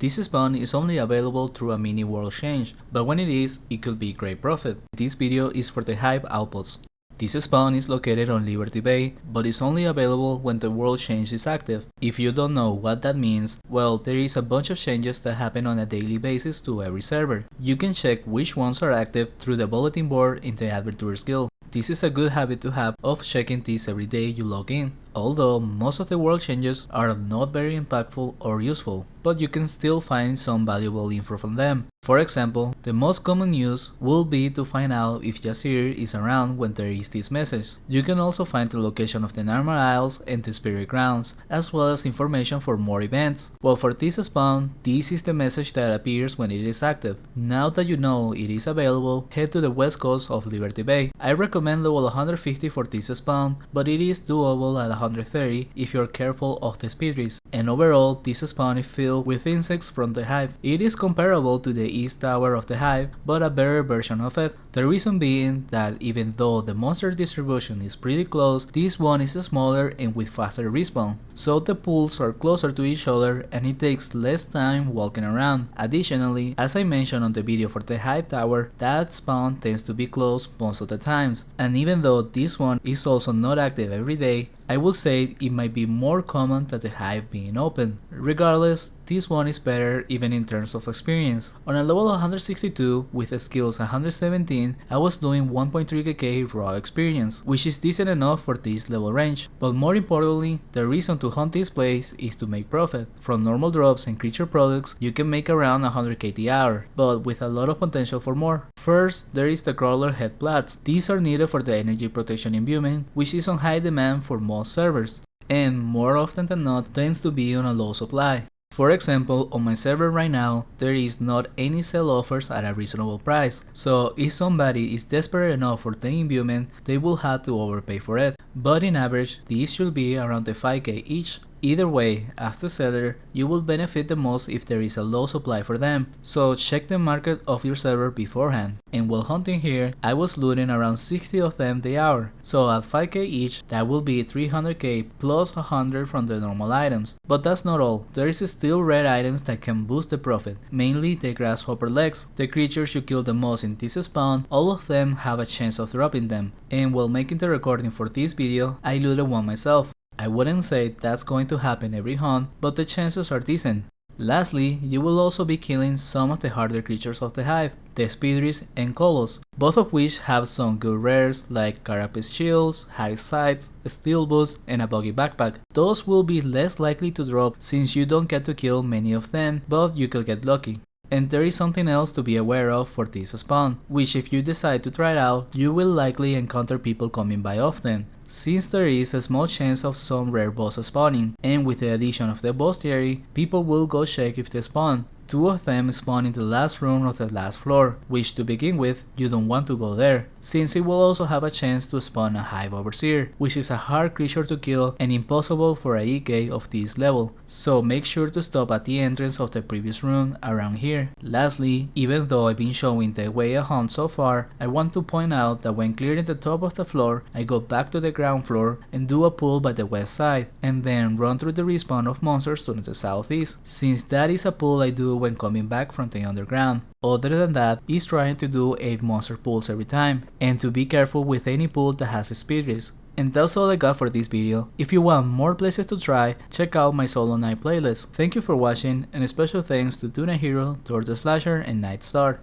This spawn is only available through a mini world change, but when it is, it could be great profit. This video is for the Hive Outpost. This spawn is located on Liberty Bay, but is only available when the world change is active. If you don't know what that means, well, there is a bunch of changes that happen on a daily basis to every server. You can check which ones are active through the bulletin board in the Adventurers Guild. This is a good habit to have of checking this every day you log in, although most of the world changes are not very impactful or useful, but you can still find some valuable info from them. For example, the most common use will be to find out if Jasir is around when there is this message. You can also find the location of the Narmer Isles and the Spirit Grounds, as well as information for more events. Well, for this spawn, this is the message that appears when it is active. Now that you know it is available, head to the west coast of Liberty Bay. I recommend level 150 for this spawn, but it is doable at 130 if you're careful of the speed risk. And overall, this spawn is filled with insects from the Hive. It is comparable to the East Tower of the Hive, but a better version of it. The reason being that even though the monster distribution is pretty close, this one is smaller and with faster respawn, so the pools are closer to each other and it takes less time walking around. Additionally, as I mentioned on the video for the Hive Tower, that spawn tends to be closed most of the times, and even though this one is also not active every day, I would say it might be more common than the Hive being open. Regardless, this one is better even in terms of experience. On a level 162 with skills 117, I was doing 1.3kk raw experience, which is decent enough for this level range. But more importantly, the reason to hunt this place is to make profit. From normal drops and creature products, you can make around 100k the hour, but with a lot of potential for more. First, there is the crawler head plats. These are needed for the energy protection imbuement, which is on high demand for most servers, and more often than not tends to be on a low supply. For example, on my server right now, there is not any sell offers at a reasonable price, so if somebody is desperate enough for the imbuement, they will have to overpay for it, but in average, these should be around the 5k each. Either way, as the seller, you will benefit the most if there is a low supply for them, so check the market of your server beforehand. And while hunting here, I was looting around 60 of them the hour, so at 5k each, that will be 300k plus 100 from the normal items. But that's not all, there is still rare items that can boost the profit, mainly the grasshopper legs. The creatures you kill the most in this spawn, all of them have a chance of dropping them, and while making the recording for this video, I looted one myself. I wouldn't say that's going to happen every hunt, but the chances are decent. Lastly, you will also be killing some of the harder creatures of the Hive, the Speedris and Colos, both of which have some good rares like Carapace shields, high sights, steel boots, and a buggy backpack. Those will be less likely to drop since you don't get to kill many of them, but you could get lucky. And there is something else to be aware of for this spawn, which if you decide to try it out, you will likely encounter people coming by often, since there is a small chance of some rare bosses spawning, and with the addition of the bestiary, people will go check if they spawn. Two of them spawn in the last room of the last floor, which to begin with, you don't want to go there, since it will also have a chance to spawn a Hive Overseer, which is a hard creature to kill and impossible for a EK of this level, so make sure to stop at the entrance of the previous room around here. Lastly, even though I've been showing the way I hunt so far, I want to point out that when clearing the top of the floor, I go back to the ground floor and do a pull by the west side, and then run through the respawn of monsters to the southeast, since that is a pull I do when coming back from the underground. Other than that, is trying to do 8 monster pulls every time, and to be careful with any pull that has a speed risk. And that's all I got for this video. If you want more places to try, check out my solo night playlist. Thank you for watching, and a special thanks to Tuna Hero, Door the Slasher, and Night Star.